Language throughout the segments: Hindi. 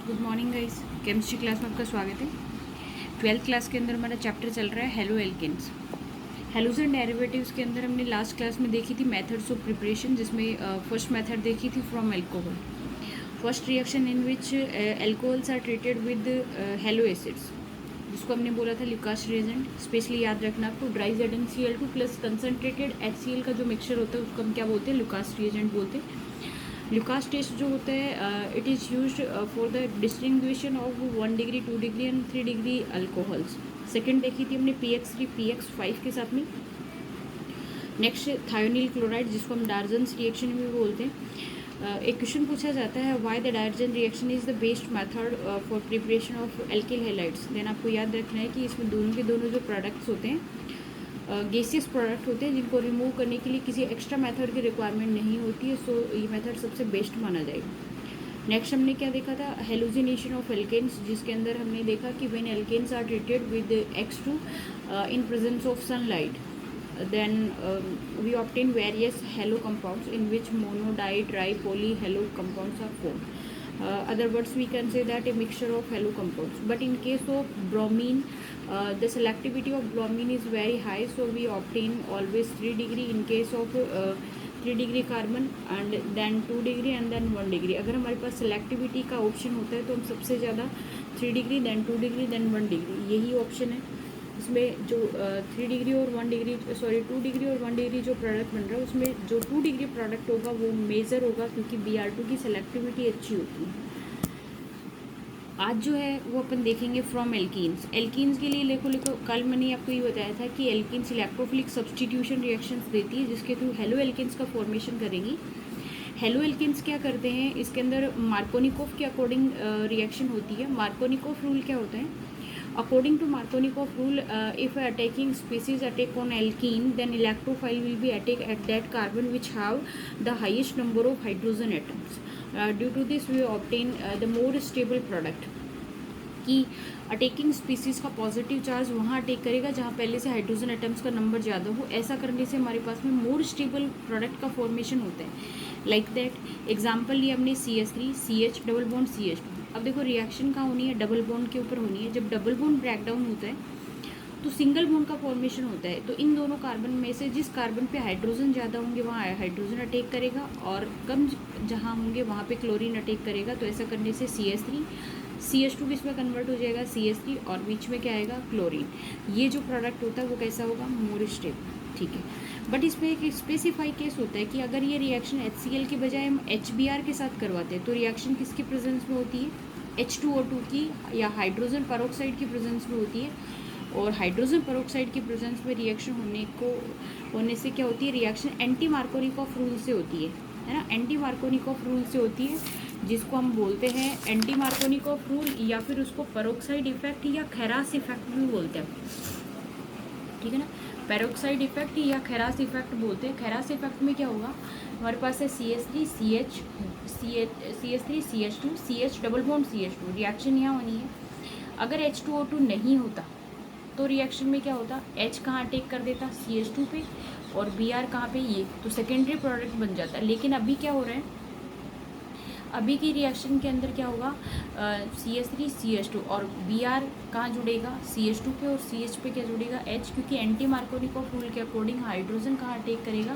Good morning guys. Chemistry class में आपका स्वागत है। 12th क्लास के अंदर हमारा चैप्टर चल रहा है haloalkanes. Halos and derivatives के अंदर हमने लास्ट क्लास में देखी थी मेथड्स ऑफ प्रिपरेशन, जिसमें फर्स्ट मेथड देखी थी from alcohol. First reaction in which alcohols are treated with halo acids, जिसको हमने बोला था ल्यूकास रिएजेंट। स्पेशली याद रखना आपको, dry ZnCl2 plus concentrated HCl का जो मिक्सचर होता है उसको हम क्या बोलते हैं, ल्यूकास रिएजेंट बोलते हैं। ल्यूकास टेस्ट जो होता है it is used for the distinction of 1 degree 2 degree and 3 degree alcohols. Second देखी थी हमने PX3 PX5 के साथ में। नेक्स्ट थायोनिल क्लोराइड, जिसको हम डार्जन्स रिएक्शन भी बोलते हैं। एक क्वेश्चन पूछा जाता है, why the Darzens reaction is the best method for preparation of alkyl halides. Then आपको याद रखना है कि इसमें दोनों के दोनों जो प्रोडक्ट्स होते हैं गैसियस प्रोडक्ट होते हैं, जिनको रिमूव करने के लिए किसी एक्स्ट्रा मेथड की रिक्वायरमेंट नहीं होती है। सो ये मेथड सबसे बेस्ट माना जाएगा। नेक्स्ट हमने क्या देखा था, हेलुसिनेशन ऑफ एल्केन्स, जिसके अंदर हमने देखा कि when alkanes are treated with X2 in presence of sunlight, then we obtain various halo compounds in which mono, di, tri, poly halo compounds are formed. Other words, we can say that a mixture of halo compounds. But in case of bromine, the selectivity of bromine is very high, so we obtain always 3 degree in case of 3 degree carbon and then 2 degree and then 1 degree. अगर हमारे पास सेलेक्टिविटी का ऑप्शन होता है तो हम सबसे ज़्यादा 3 degree then 2 degree then 1 degree, यही ऑप्शन है। इसमें जो 3 डिग्री और 1 डिग्री 2 डिग्री और 1 डिग्री जो प्रोडक्ट बन रहा है उसमें जो 2 डिग्री प्रोडक्ट होगा वो मेजर होगा, क्योंकि Br2 की सेलेक्टिविटी अच्छी होती है। आज जो है वो अपन देखेंगे फ्रॉम एल्कीन्स। एल्कीन्स के लिए लिखो कल मैंने आपको ये बताया था कि एल्कीन्स इलेक्ट्रोफिलिक सब्सटीट्यूशन रिएक्शंस देती है, जिसके थ्रू हेलो एल्कीन्स का फॉर्मेशन करेंगी। हेलो एल्कीन्स क्या करते हैं, इसके अंदर मार्कोनिकोव के अकॉर्डिंग रिएक्शन होती है। मार्कोनिकोव रूल क्या होता है, according to Markovnikov rule, if a attacking species attack on alkene, then electrophile will be attack at that carbon which have the highest number of hydrogen atoms. Due to this we obtain the more stable product, कि अटैकिंग स्पीसीज का पॉजिटिव चार्ज वहाँ अटैक करेगा जहाँ पहले से हाइड्रोजन एटम्स का नंबर ज़्यादा हो। ऐसा करने से हमारे पास में मोर स्टेबल प्रोडक्ट का फॉर्मेशन होता है। लाइक दैट एग्जांपल लिया हमने CH3 CH double bond CH2। अब देखो रिएक्शन कहाँ होनी है, डबल बॉन्ड के ऊपर होनी है। जब डबल बॉन्ड ब्रेक डाउन होता है तो सिंगल बॉन्ड का फॉर्मेशन होता है। तो इन दोनों कार्बन में से जिस कार्बन पे हाइड्रोजन ज़्यादा होंगे वहाँ हाइड्रोजन अटैक करेगा, और कम जहाँ होंगे वहाँ पे क्लोरीन अटैक करेगा। तो ऐसा करने से CH3 CH2 किस में कन्वर्ट हो जाएगा, CH3, और बीच में क्या आएगा, क्लोरीन। ये जो प्रोडक्ट होता है वो कैसा होगा, मोर स्टेबल। ठीक है, बट इसमें एक स्पेसिफाई केस होता है कि अगर ये रिएक्शन HCl के बजाय हम HBr के साथ करवाते हैं तो रिएक्शन किसकी प्रेजेंस में होती है, H2O2 की या हाइड्रोजन पेरोक्साइड की प्रेजेंस में होती है। और हाइड्रोजन पेरोक्साइड की प्रेजेंस में रिएक्शन होने से क्या होती है, रिएक्शन एंटी मार्कोनिकॉफ रूल से होती है ना, एंटी मार्कोनिकॉफ रूल से होती है, जिसको हम बोलते हैं एंटी मार्कोनिकॉफ रूल, या फिर उसको पेरोक्साइड इफेक्ट या खैरास इफेक्ट भी बोलते हैं। ठीक है ना, पेरोक्साइड इफेक्ट या खैरास इफेक्ट बोलते हैं। खैरास इफेक्ट में क्या होगा, हमारे पास है CH3 CH2 CH double bond CH2, reaction यहाँ होनी है। अगर H2O2 नहीं होता तो रिएक्शन में क्या होता, H कहाँ अटैक कर देता, CH2 पे, और Br कहाँ पे, ये तो सेकेंडरी प्रोडक्ट बन जाता है। लेकिन अभी क्या हो रहा है, अभी की रिएक्शन के अंदर क्या होगा, CH3 CH2 और Br कहाँ जुड़ेगा, CH2 पे, और CH पे क्या जुड़ेगा, H, क्योंकि एंटी मार्कोनिकॉफ रूल के अकॉर्डिंग हाइड्रोजन कहाँ अटैक करेगा,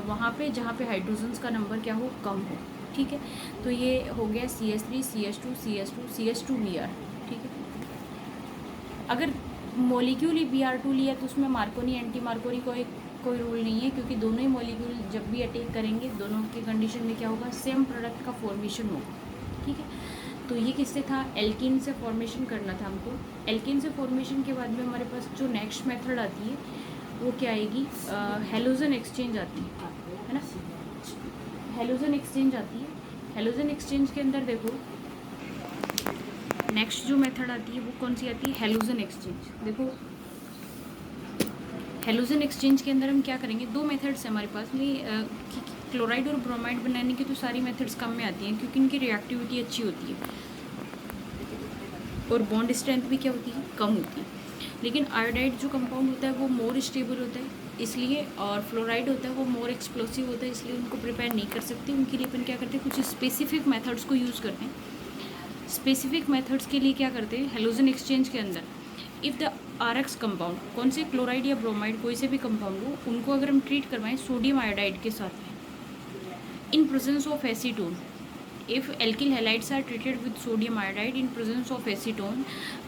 वहाँ पे जहाँ पे हाइड्रोजन्स का नंबर क्या हो, कम हो। ठीक है, तो ये हो गया CH3 CH2 CH2 Br। ठीक है, अगर मॉलिक्यूल ही Br2 लिया तो उसमें मार्कोनी एंटी मार्कोनी कोई रूल नहीं है, क्योंकि दोनों ही मॉलिक्यूल जब भी अटैक करेंगे दोनों की कंडीशन में क्या होगा, सेम प्रोडक्ट का फॉर्मेशन होगा। ठीक है, तो ये किससे था, एल्कीन से फॉर्मेशन करना था हमको। एल्कीन से फॉर्मेशन के बाद में हमारे पास जो नेक्स्ट मेथड आती है वो क्या आएगी, हेलोजन एक्सचेंज आती है ना, हेलोजन एक्सचेंज आती है। हेलोजन एक्सचेंज के अंदर देखो नेक्स्ट जो मेथड आती है वो कौन सी आती है, हेलोजन एक्सचेंज। देखो हेलोजन एक्सचेंज के अंदर हम क्या करेंगे, दो मेथड्स हैं हमारे पास में। क्लोराइड और ब्रोमाइड बनाने की तो सारी मेथड्स काम में आती हैं, क्योंकि इनकी रिएक्टिविटी अच्छी होती है और बॉन्ड स्ट्रेंथ भी क्या होती है, कम होती है। लेकिन आयोडाइड जो कंपाउंड होता है वो मोर स्टेबल होता है इसलिए, और फ्लोराइड होता है वो मोर एक्सप्लोसिव होता है, इसलिए उनको प्रिपेयर नहीं कर सकते। उनके लिए अपन क्या करते हैं, कुछ स्पेसिफिक मेथड्स को यूज़ करते हैं। स्पेसिफिक मेथड्स के लिए क्या करते हैं हेलोजन एक्सचेंज के अंदर, इफ़ द RX कंपाउंड, कौन से क्लोराइड या ब्रोमाइड कोई से भी कंपाउंड हो, उनको अगर हम ट्रीट करवाएं सोडियम आयोडाइड के साथ in presence of acetone, if alkyl halides are treated with sodium iodide in presence of acetone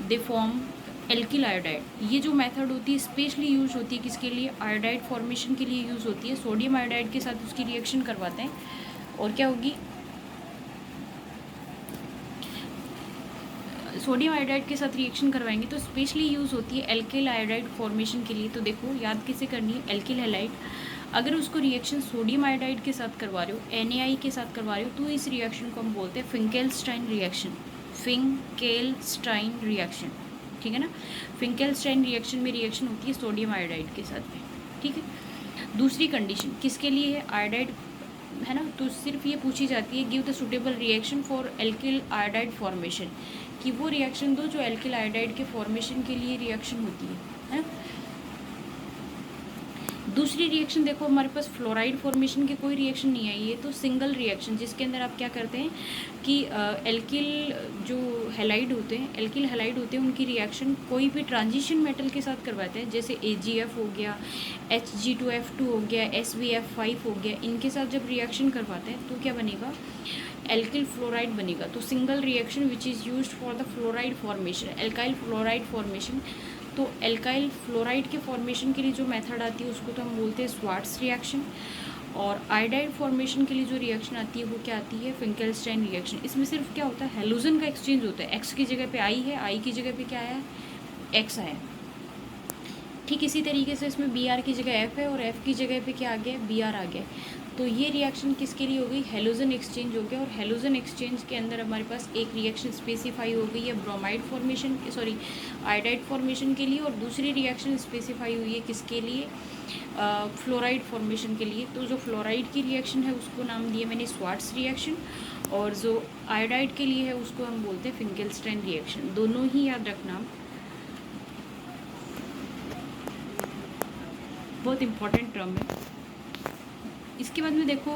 they form alkyl iodide. ये जो मेथड होती है स्पेशली यूज़ होती है किसके लिए, आयोडाइड फॉर्मेशन के लिए यूज़ होती है। सोडियम आयोडाइड के साथ उसकी रिएक्शन करवाते हैं और क्या होगी, सोडियम आयोडाइड के साथ रिएक्शन करवाएंगे तो स्पेशली यूज़ होती है एल्किल आयोडाइड फॉर्मेशन के लिए। तो देखो याद किसे करनी है, एल्किल हैलाइड, अगर उसको रिएक्शन सोडियम आयोडाइड के साथ करवा रहे हो, NaI के साथ करवा रहे हो, तो इस रिएक्शन को हम बोलते हैं फिंकेलस्टाइन रिएक्शन, फिंकेलस्टाइन रिएक्शन, ठीक है ना। फिंकेलस्टाइन रिएक्शन में रिएक्शन होती है सोडियम आयोडाइड के साथ में, ठीक है। दूसरी कंडीशन किसके लिए है, आयोडाइड है ना, तो सिर्फ ये पूछी जाती है give the suitable reaction for alkyl iodide formation, कि वो रिएक्शन दो जो एल्किल आयोडाइड के फॉर्मेशन के लिए रिएक्शन होती है ना। दूसरी रिएक्शन देखो हमारे पास फ्लोराइड फॉर्मेशन के कोई रिएक्शन नहीं आई है, तो सिंगल रिएक्शन जिसके अंदर आप क्या करते हैं कि एल्किल जो हैलाइड होते हैं, एल्किल हैलाइड होते हैं, उनकी रिएक्शन कोई भी ट्रांजिशन मेटल के साथ करवाते हैं, जैसे AgF हो गया, Hg2F2 हो गया, SbF5 हो गया, इनके साथ जब रिएक्शन करवाते हैं तो क्या बनेगा, एल्किल फ्लोराइड बनेगा। तो single reaction which is used for the fluoride formation, alkyl fluoride formation. तो एल्काइल फ्लोराइड के फॉर्मेशन के लिए जो मेथड आती है उसको तो हम बोलते हैं स्वार्ट्स रिएक्शन, और आयोडाइड फॉर्मेशन के लिए जो रिएक्शन आती है वो क्या आती है, फिंकेलस्टाइन रिएक्शन। इसमें सिर्फ क्या होता है, हेलोजन का एक्सचेंज होता है, X की जगह पे I है, I की जगह पे क्या आया, X आया। ठीक इसी तरीके से इसमें Br की जगह F है और F की जगह पे क्या आ गया, Br आ गया। तो ये रिएक्शन किसके लिए हो गई, हेलोजन एक्सचेंज हो गया। और हेलोजन एक्सचेंज के अंदर हमारे पास एक रिएक्शन स्पेसिफाई हो गई है bromide formation, sorry iodide formation के लिए, और दूसरी रिएक्शन स्पेसिफाई हुई है किसके लिए, फ्लोराइड फॉर्मेशन के लिए। तो जो फ्लोराइड की रिएक्शन है उसको नाम दिया मैंने स्वार्ट्स रिएक्शन, और जो आयोडाइड के लिए है उसको हम बोलते हैं फिंकेलस्टाइन रिएक्शन। दोनों ही याद रखना, बहुत इंपॉर्टेंट टर्म है। इसके बाद में देखो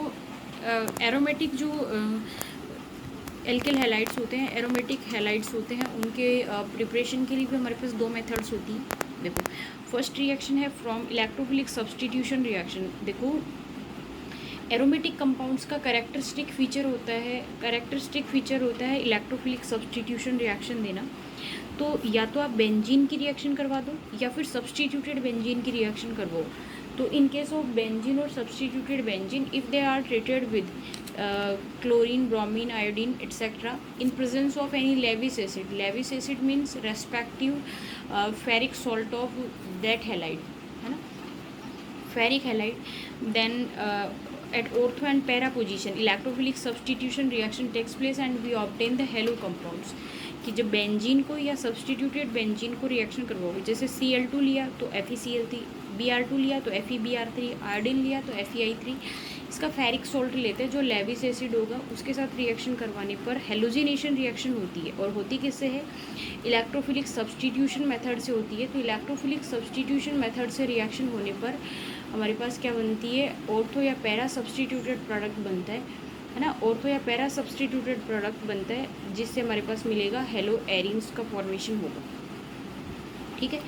एरोमेटिक जो एल्किल हैलाइड्स होते हैं, एरोमेटिक हैलाइड्स होते हैं, उनके प्रिपरेशन के लिए भी हमारे पास दो मेथड्स होती हैं। देखो फर्स्ट रिएक्शन है फ्रॉम इलेक्ट्रोफिलिक सब्सटीट्यूशन रिएक्शन। देखो एरोमेटिक कंपाउंड्स का कैरेक्टरिस्टिक फीचर होता है इलेक्ट्रोफिलिक सब्सटीट्यूशन रिएक्शन देना। तो या तो आप बेंजीन की रिएक्शन करवा दो या फिर सब्सटीट्यूटेड बेंजीन की रिएक्शन करवाओ। तो इन केस ऑफ बेंजीन और substituted benzene, if they are treated with chlorine, bromine, iodine etcetera in presence of any Lewis acid, Lewis acid means respective ferric salt of that halide, है ना, ferric halide, then at ortho and para position electrophilic substitution reaction takes place and we obtain the halo compounds। कि जब बेंजीन को या सब्सटीट्यूटेड बेंजीन को रिएक्शन करवाओगे, जैसे Cl2 लिया तो FeCl3, Br2 लिया तो FeBr3, आयोडीन लिया तो FeI3, इसका फेरिक सॉल्ट लेते हैं जो लेविस एसिड होगा उसके साथ रिएक्शन करवाने पर हेलोजिनेशन रिएक्शन होती है। और होती किससे है, इलेक्ट्रोफिलिक सब्सटीट्यूशन मेथड से होती है। तो इलेक्ट्रोफिलिक सब्सटीट्यूशन मेथड से रिएक्शन होने पर हमारे पास क्या बनती है, ऑर्थो या पैरा सब्सटीट्यूटेड प्रोडक्ट बनता है ना, ऑर्थो या पैरा सब्सटीट्यूटेड प्रोडक्ट बनता है जिससे हमारे पास मिलेगा हेलो एरिन्स का फॉर्मेशन होगा। ठीक है,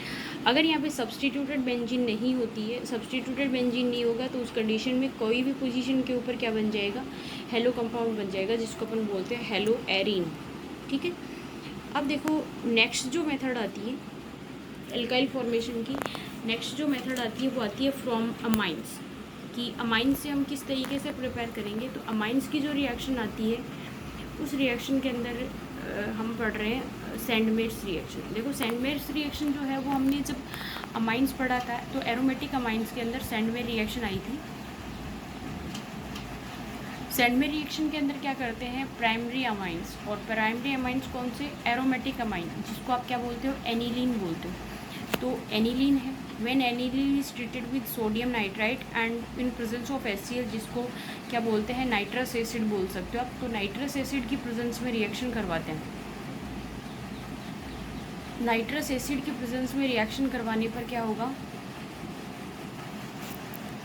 अगर यहाँ पे सब्सटीट्यूटेड बेंजीन नहीं होती है, सब्सटीट्यूटेड बेंजीन नहीं होगा तो उस कंडीशन में कोई भी पोजीशन के ऊपर क्या बन जाएगा, हेलो कंपाउंड बन जाएगा जिसको अपन बोलते हैं हेलो एरिन। ठीक है, अब देखो नेक्स्ट जो मेथड आती है एल्काइल फॉर्मेशन की, नेक्स्ट जो मेथड आती है वो आती है फ्रॉम अमाइंस। कि अमाइंस से हम किस तरीके से प्रिपेयर करेंगे, तो अमाइंस की जो रिएक्शन आती है उस रिएक्शन के अंदर हम पढ़ रहे हैं सैंडमेयर्स रिएक्शन। देखो सैंडमेयर्स रिएक्शन जो है वो हमने जब अमाइंस पढ़ा था तो एरोमेटिक अमाइंस के अंदर सैंडमेयर रिएक्शन आई थी। सैंडमेयर रिएक्शन के अंदर क्या करते हैं, प्राइमरी अमाइंस, और प्राइमरी अमाइंस कौन से, एरोमेटिक अमाइन, जिसको आप क्या बोलते हो, एनिलीन बोलते हो। तो एनिलीन है, when aniline is treated with sodium nitrite and in presence of HCl, जिसको क्या बोलते हैं, नाइट्रस एसिड बोल सकते हो आप। तो नाइट्रस एसिड की प्रेजेंस में रिएक्शन करवाते हैं। नाइट्रस एसिड की प्रेजेंस में रिएक्शन करवाने पर क्या होगा,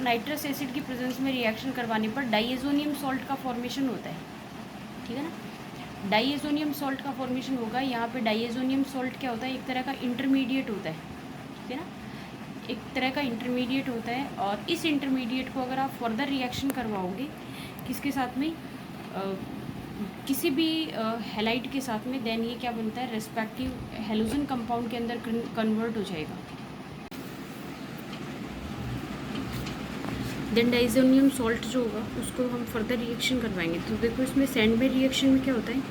नाइट्रस एसिड की प्रेजेंस में रिएक्शन करवाने पर डाइएजोनियम सॉल्ट का फॉर्मेशन होता है। ठीक है ना, डाइएजोनियम सॉल्ट का फॉर्मेशन होगा। यहाँ पे डाइएजोनियम सॉल्ट क्या होता है, एक तरह का इंटरमीडिएट होता है, ठीक है ना, एक तरह का इंटरमीडिएट होता है। और इस इंटरमीडिएट को अगर आप फर्दर रिएक्शन करवाओगे किसके साथ में, किसी भी हैलाइड के साथ में, देन ये क्या बनता है, रेस्पेक्टिव हेलोजन कंपाउंड के अंदर कन्वर्ट हो जाएगा। देन डाइजोनियम सॉल्ट जो होगा उसको हम फर्दर रिएक्शन करवाएंगे। तो देखो इसमें सैंडवेयर रिएक्शन में क्या होता है,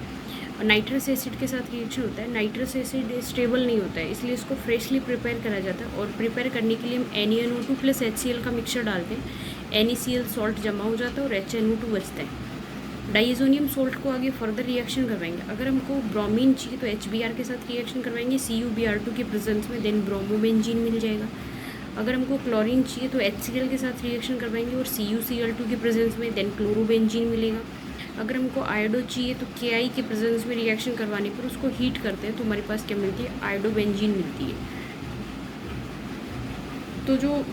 नाइट्रस एसिड के साथ रिएक्शन होता है। नाइट्रस एसिड स्टेबल नहीं होता है, इसलिए इसको फ्रेशली प्रिपेयर करा जाता है। और प्रिपेयर करने के लिए हम NaNO2 प्लस HCl का मिक्सचर डालते हैं। NaCl सॉल्ट जमा हो जाता है और HNO2 बचता है। डाइएजोनियम सॉल्ट को आगे फर्दर रिएक्शन करवाएंगे। अगर हमको ब्रोमीन चाहिए तो HBr के साथ रिएक्शन करवाएंगे CuBr2 के प्रेजेंस में, देन ब्रोमोबेंजीन मिल जाएगा। अगर हमको क्लोरीन चाहिए तो HCl के साथ रिएक्शन करवाएंगे और CuCl2 के प्रेजेंस में, देन क्लोरोबेंजीन मिलेगा। अगर हमको आयोडो चाहिए तो Ki के प्रेजेंस में रिएक्शन करवाने पर उसको हीट करते हैं तो हमारे पास क्या मिलती है, आयोडोबेंजीन मिलती है। तो जो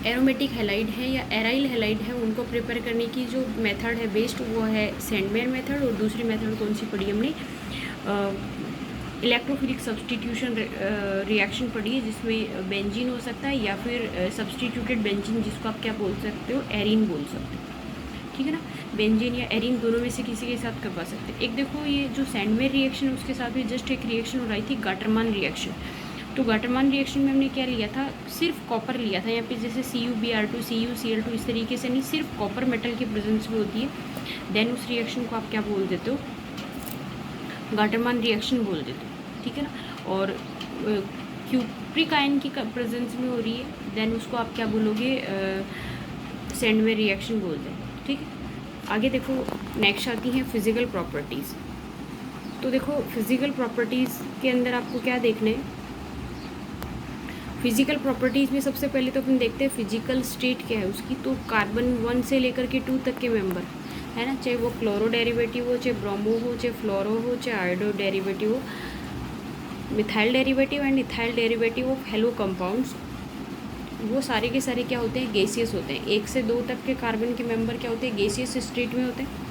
एरोमेटिक हैलाइड है या एराइल हैलाइड है उनको प्रिपेयर करने की जो मेथड है बेस्ट, वो है सैंडवेयर मेथड। और दूसरी मेथड कौन सी पढ़ी हमने, इलेक्ट्रोफिलिक सब्सटीट्यूशन रिएक्शन पढ़ी है, जिसमें बेंजीन हो सकता है या फिर सब्सटीट्यूटेड बेंजीन, जिसको आप क्या बोल सकते हो, एरिन बोल सकते हो, ठीक है ना। बेंजीन या एरिन दोनों में से किसी के साथ करवा सकते हैं। एक देखो ये जो सैंडवेयर रिएक्शन है उसके साथ भी जस्ट एक रिएक्शन हो रही थी, गाटरमान रिएक्शन। तो गाटरमान रिएक्शन में हमने क्या लिया था, सिर्फ कॉपर लिया था। यहाँ पे जैसे CuBr2 CuCl2 इस तरीके से नहीं, सिर्फ कॉपर मेटल की प्रेजेंस में होती है। देन उस रिएक्शन को आप क्या बोल देते हो, गाटरमान रिएक्शन बोल देते हो, ठीक है ना। और क्यूप्रिक आयन की प्रेजेंस में हो रही है, देन उसको आप क्या बोलोगे, सैंडवेयर रिएक्शन बोलते हैं, ठीक है। आगे देखो नेक्स्ट आती हैं फिजिकल प्रॉपर्टीज़। तो देखो फिजिकल प्रॉपर्टीज़ के अंदर आपको क्या देखना है, फिजिकल प्रॉपर्टीज़ में सबसे पहले तो अपन देखते हैं फिजिकल स्टेट क्या है उसकी। तो कार्बन 1 से लेकर के 2 तक के मेंबर है ना, चाहे वो क्लोरो डेरिवेटिव हो, चाहे ब्रोमो हो, चाहे फ्लोरो हो, चाहे आयोडो डेरिवेटिव हो, methyl derivative and ethyl derivative of hello compounds, वो सारे के सारे क्या होते हैं, गैसियस होते हैं। 1 से 2 तक के कार्बन के मेंबर क्या होते हैं, गैसियस स्टेट में होते हैं।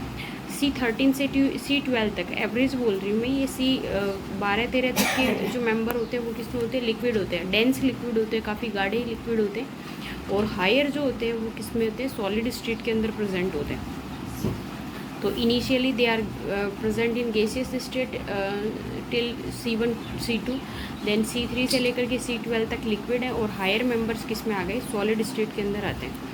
C13 से C12 तक एवरेज बोल रही हूँ मैं, ये C12-13 तक के जो मेंबर होते हैं वो किस में होते हैं, लिक्विड होते हैं, डेंस लिक्विड होते हैं, काफ़ी गाढ़े लिक्विड होते हैं। और हायर जो होते हैं वो किस में होते हैं, सॉलिड स्टेट के अंदर प्रेजेंट होते हैं। तो initially they are present in gaseous state till C1 C2, then C3 से लेकर के C12 तक लिक्विड है। और हायर मेंबर्स किस में आ गए, सॉलिड स्टेट के अंदर आते हैं।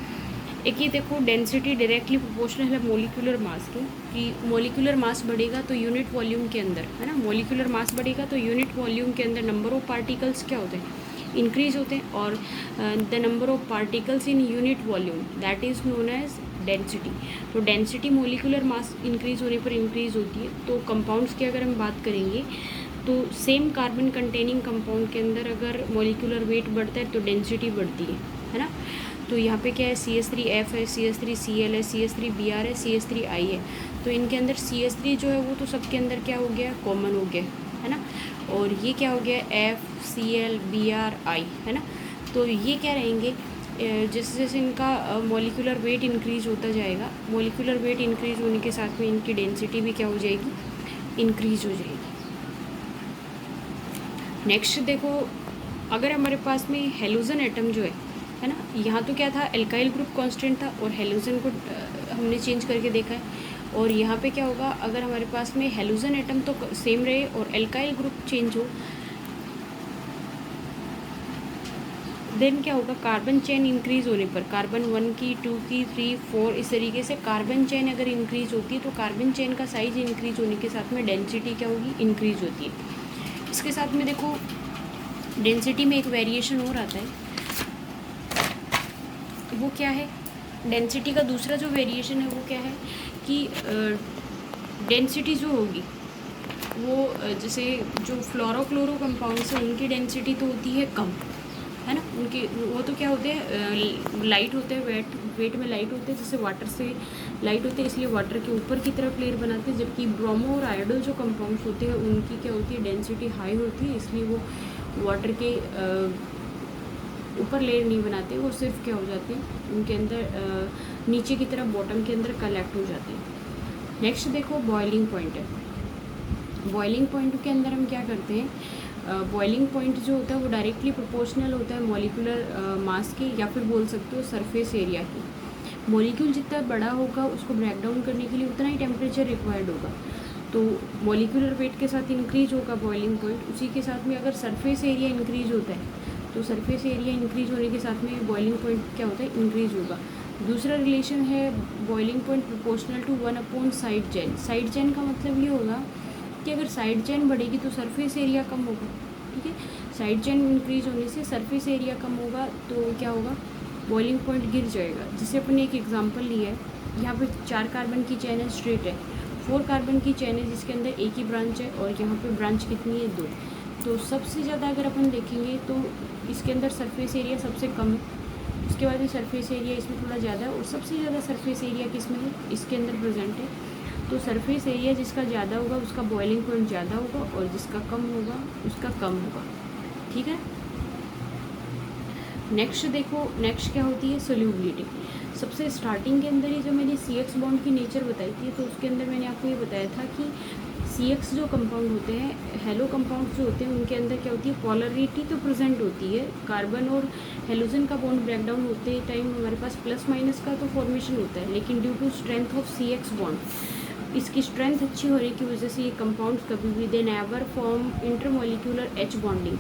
एक ये देखो डेंसिटी डायरेक्टली प्रोपोर्शनल है मोलिकुलर मास की, कि मोलिकुलर मास बढ़ेगा तो यूनिट वॉल्यूम के अंदर, है ना, मोलिकुलर मास बढ़ेगा तो यूनिट वॉल्यूम के अंदर नंबर ऑफ पार्टिकल्स क्या होते हैं, इंक्रीज होते हैं। और the number of particles in unit volume that is known as density. तो डेंसिटी मोलिकुलर मास इंक्रीज होने पर इंक्रीज होती है। तो कंपाउंड्स की अगर हम बात करेंगे तो सेम कार्बन कंटेनिंग कंपाउंड के अंदर अगर मोलिकुलर वेट बढ़ता है तो डेंसिटी बढ़ती है ना। तो यहाँ पे क्या है, CH3F है, CH3Cl है, CH3Br है, CH3I है। तो इनके अंदर CH3 जो है वो तो सबके अंदर क्या हो गया, कॉमन हो गया, है ना। और ये क्या हो गया, FCl Br I, है ना। तो ये क्या रहेंगे, जैसे जैसे इनका मॉलिक्यूलर वेट इंक्रीज होता जाएगा, मॉलिक्यूलर वेट इंक्रीज होने के साथ में इनकी डेंसिटी भी क्या हो जाएगी, इंक्रीज हो जाएगी। नेक्स्ट देखो, अगर हमारे पास में हेलोजन एटम जो है ना, यहाँ तो क्या था, एल्काइल ग्रुप कांस्टेंट था और हेलोजन को हमने चेंज करके देखा है। और यहाँ पे क्या होगा, अगर हमारे पास में हेलोजन एटम तो सेम रहे और एल्काइल ग्रुप चेंज हो, देन क्या होगा, कार्बन चेन इंक्रीज होने पर, कार्बन 1 की 2 की 3 4 इस तरीके से कार्बन चेन अगर इंक्रीज होती है तो कार्बन चेन का साइज इंक्रीज होने के साथ में डेंसिटी क्या होगी, इंक्रीज होती है। इसके साथ में देखो डेंसिटी में एक वेरिएशन और आता है, वो क्या है, डेंसिटी का दूसरा जो वेरिएशन है वो क्या है कि डेंसिटी जो होगी वो जैसे जो फ्लोरोक्लोरो कंपाउंड्स हैं उनकी डेंसिटी तो होती है कम, है ना, उनके वो तो क्या होते हैं, लाइट होते हैं, वेट में लाइट होते हैं, जैसे वाटर से लाइट होते हैं, इसलिए वाटर के ऊपर की तरफ लेयर बनाते हैं। जबकि ब्रोमो और आयोडो जो कंपाउंड्स होते हैं उनकी क्या होती है, डेंसिटी हाई होती है, इसलिए वो वाटर के ऊपर लेयर नहीं बनाते, वो सिर्फ क्या हो जाते हैं, उनके अंदर नीचे की तरफ बॉटम के अंदर कलेक्ट हो जाते हैं। नेक्स्ट देखो बॉइलिंग पॉइंट है, बॉइलिंग पॉइंट के अंदर हम क्या करते हैं, बॉइलिंग पॉइंट जो होता है वो डायरेक्टली प्रोपोर्शनल होता है मॉलिक्यूलर मास के, या फिर बोल सकते हो सरफेस एरिया की। मॉलिक्यूल जितना बड़ा होगा उसको ब्रेक डाउन करने के लिए उतना ही टेम्परेचर रिक्वायर्ड होगा। तो मॉलिक्यूलर वेट के साथ इंक्रीज होगा बॉइलिंग पॉइंट, उसी के साथ में अगर सरफेस एरिया इंक्रीज होता है तो सरफेस एरिया इंक्रीज होने के साथ में बॉइलिंग पॉइंट क्या होता है, इंक्रीज होगा। दूसरा रिलेशन है boiling point proportional to 1/, side chain. Side chain का मतलब ये होगा कि अगर साइड चेन बढ़ेगी तो सरफेस एरिया कम होगा, ठीक है। साइड चेन इंक्रीज होने से सरफेस एरिया कम होगा तो क्या होगा, बॉइलिंग पॉइंट गिर जाएगा। जिसे अपन ने एक एग्जांपल लिया है, यहाँ पे 4 कार्बन की चेन है, स्ट्रेट है, 4 कार्बन की चेन है जिसके अंदर एक ही ब्रांच है, और यहाँ पे ब्रांच कितनी है, 2। तो सबसे ज़्यादा अगर अपन देखेंगे तो इसके अंदर सरफेस एरिया सबसे कम है, उसके बाद में सरफेस एरिया इसमें थोड़ा ज़्यादा है, और सबसे ज़्यादा सरफेस एरिया किस में है, इसके अंदर प्रेजेंट है। तो सरफेस एरिया जिसका ज़्यादा होगा उसका बॉइलिंग पॉइंट ज़्यादा होगा, और जिसका कम होगा उसका कम होगा, ठीक है। नेक्स्ट देखो, नेक्स्ट क्या होती है, सोल्यूबिलिटी। सबसे स्टार्टिंग के अंदर ही जो मैंने CX बॉन्ड की नेचर बताई थी, तो उसके अंदर मैंने आपको ये बताया था कि CX जो कंपाउंड होते हैं, हेलो कंपाउंड जो होते हैं, उनके अंदर क्या होती है, पोलरिटी तो प्रेजेंट होती है। कार्बन और हेलोजन का बॉन्ड ब्रेक डाउन होते टाइम हमारे पास प्लस माइनस का तो फॉर्मेशन होता है, लेकिन due to strength of CX bond, इसकी स्ट्रेंथ अच्छी होने की वजह से ये कंपाउंड्स कभी भी they never form intermolecular H bonding,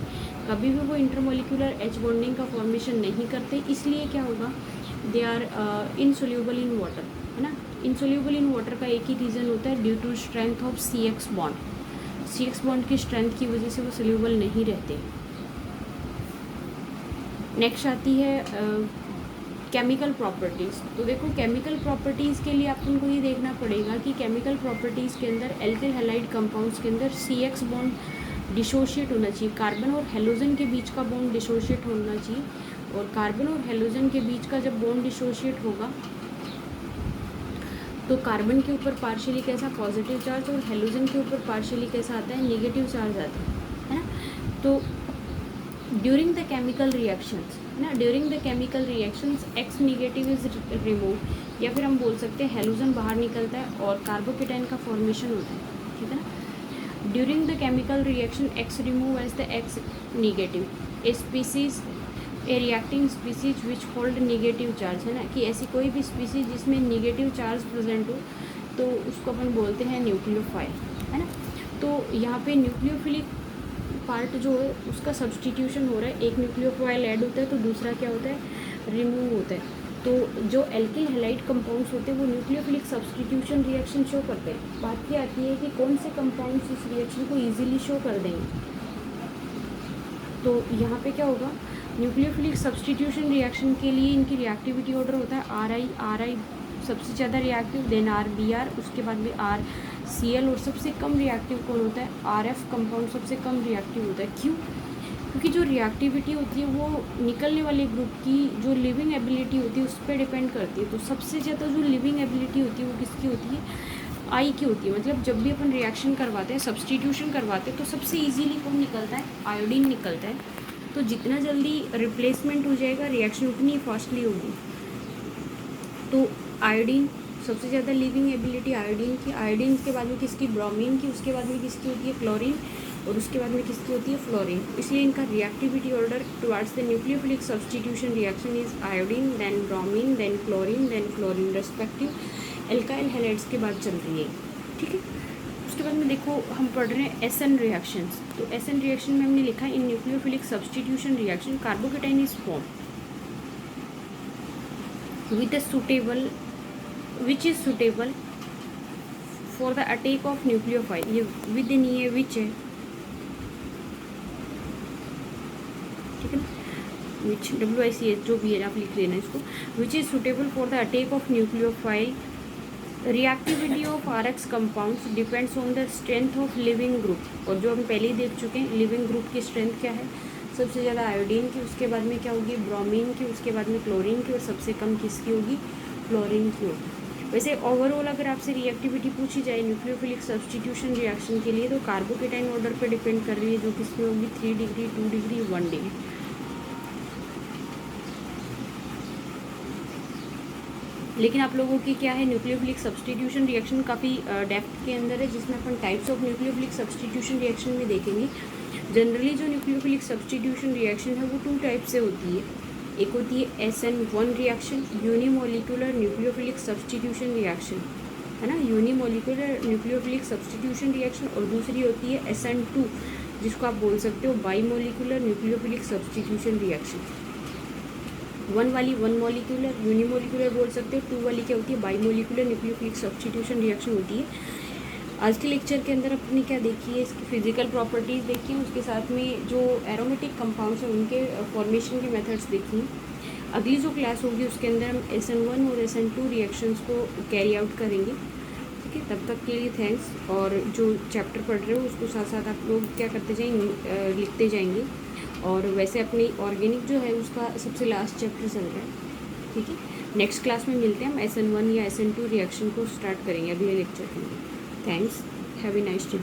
कभी भी वो इंटरमोलिक्यूलर H बॉन्डिंग का फॉर्मेशन नहीं करते। इसलिए क्या होगा, they are insoluble in water, है ना। इनसोल्यूबल इन वाटर का एक ही रीज़न होता है, due to strength of CX bond. CX bond की स्ट्रेंथ की वजह से वो सोल्यूबल नहीं रहते। नेक्स्ट आती है केमिकल प्रॉपर्टीज़। तो देखो केमिकल प्रॉपर्टीज़ के लिए अपन को ये देखना पड़ेगा कि केमिकल प्रॉपर्टीज़ के अंदर एल्किल हैलाइड कंपाउंड्स के अंदर CX बॉन्ड डिसोशिएट होना चाहिए, कार्बन और हेलोजन के बीच का बॉन्ड डिसोशिएट होना चाहिए, और कार्बन और हेलोजन के बीच का जब बॉन्ड डिसोशिएट होगा तो कार्बन के ऊपर पार्शियली कैसा, पॉजिटिव चार्ज, और हेलोजन के ऊपर पार्शियली कैसा आता है, नेगेटिव चार्ज आता है ना। तो ड्यूरिंग द केमिकल रिएक्शंस, है ना, during the chemical reactions X negative is remove, या फिर हम बोल सकते हैं हेलोजन बाहर निकलता है और कार्बोकेटाइन का फॉर्मेशन होता है, ठीक है ना। During the chemical reaction X remove as the X negative, a species, a reacting species which hold negative charge, है ना, कि ऐसी कोई भी स्पीसीज जिसमें नेगेटिव चार्ज प्रेजेंट हो तो उसको अपन बोलते हैं न्यूक्लियोफाइल, है ना। तो यहाँ पे न्यूक्लियोफिलिक पार्ट जो है उसका सब्सटीट्यूशन हो रहा है, एक न्यूक्लियोफाइल ऐड होता है तो दूसरा क्या होता है, रिमूव होता है। तो जो एल्किल हैलाइड कंपाउंड्स होते हैं वो न्यूक्लियोफिलिक सब्सटीट्यूशन रिएक्शन शो करते हैं। बात क्या आती है कि कौन से कंपाउंड्स इस रिएक्शन को ईजिली शो कर देंगे। तो यहाँ पे क्या होगा, न्यूक्लियोफिलिक सब्सटीट्यूशन रिएक्शन के लिए इनकी रिएक्टिविटी ऑर्डर होता है RI सबसे ज़्यादा रिएक्टिव, देन RBr, उसके बाद में RCl, और सबसे कम रिएक्टिव कौन होता है, RF कंपाउंड सबसे कम रिएक्टिव होता है। क्यों, क्योंकि जो रिएक्टिविटी होती है वो निकलने वाले ग्रुप की जो लिविंग एबिलिटी होती है उस पर डिपेंड करती है। तो सबसे ज़्यादा जो लिविंग एबिलिटी होती है वो किसकी होती है, I की होती है। मतलब जब भी अपन रिएक्शन करवाते हैं, सब्सटीट्यूशन करवाते हैं, तो सबसे ईजीली कौन निकलता है, आयोडीन निकलता है। तो जितना जल्दी रिप्लेसमेंट हो जाएगा रिएक्शन उतनी फास्टली होगी। तो आयोडीन सबसे ज़्यादा लिविंग एबिलिटी आयोडीन की, आयोडीन के बाद में किसकी, ब्रोमीन की, उसके बाद में किसकी होती है, क्लोरीन, और उसके बाद में किसकी होती है, फ्लोरीन। इसलिए इनका reactivity order towards the nucleophilic substitution reaction is iodine, then bromine, then chlorine respective alkyl halides के बाद चल रही है, ठीक है। उसके बाद में देखो हम पढ़ रहे हैं SN रिएक्शंस। तो SN रिएक्शन में हमने लिखा है in nucleophilic substitution reaction carbocation is form with a suitable, which is suitable for the attack of nucleophile। ये विद नहीं है, विच है, ठीक है ना, विच WICH जो भी है आप लिख लेना इसको, which is suitable for the attack of nucleophile. Reactivity of RX compounds depends on the strength of leaving group, और जो हम पहले ही देख चुके हैं लिविंग ग्रुप की स्ट्रेंथ क्या है, सबसे ज़्यादा आयोडीन की, उसके बाद में क्या होगी, ब्रोमीन की, उसके बाद में क्लोरीन की, और सबसे कम किसकी होगी, फ्लोरीन की होगी। वैसे ओवरऑल अगर आपसे रिएक्टिविटी पूछी जाए न्यूक्लियोफिलिक सब्सटीट्यूशन रिएक्शन के लिए तो कार्बोकेटाइन ऑर्डर पे डिपेंड कर रही है, जो किसमें होगी, 3 डिग्री, 2 डिग्री, 1 डिग्री। लेकिन आप लोगों की क्या है, न्यूक्लियोफिलिक सब्स्टिट्यूशन रिएक्शन काफ़ी डेप्थ के अंदर है, जिसमें अपन types of nucleophilic substitution reaction में देखेंगे। जनरली जो न्यूक्लियोफिलिक सब्स्टिट्यूशन रिएक्शन है वो 2 टाइप से होती है। एक होती है SN1 reaction, unimolecular nucleophilic substitution reaction, है ना, यूनिमोलिकुलर न्यूक्लियोफिलिक सब्स्टिट्यूशन रिएक्शन। और दूसरी होती है SN2, जिसको आप बोल सकते हो बाईमोलिकुलर न्यूक्लियोफिलिक सब्स्टिट्यूशन रिएक्शन। 1 वाली 1 मॉलिक्यूलर यूनिमोलिकुलर बोल सकते हो, 2 वाली क्या होती है, बाईमोलिकुलर न्यूक्लियोफिलिक सब्स्टिट्यूशन रिएक्शन होती है। आज के लेक्चर के अंदर अपने क्या देखी है, इसकी फिजिकल प्रॉपर्टीज़ देखी हैं, उसके साथ में जो एरोमेटिक कंपाउंड्स हैं उनके फॉर्मेशन के मेथड्स देखी हैं। अगली जो क्लास होगी उसके अंदर हम SN1 और SN2 रिएक्शंस को कैरी आउट करेंगे। ठीक है, तब तक के लिए थैंक्स। और जो चैप्टर पढ़ रहे हो उसको साथ साथ आप लोग क्या करते जाएंगे, लिखते जाएंगे। और वैसे अपनी ऑर्गेनिक जो है उसका सबसे लास्ट चैप्टर चल रहा है। ठीक है, नेक्स्ट क्लास में मिलते हैं, हम SN1 या SN2 रिएक्शन को स्टार्ट करेंगे अगले लेक्चर के लिए। Thanks, have a nice day.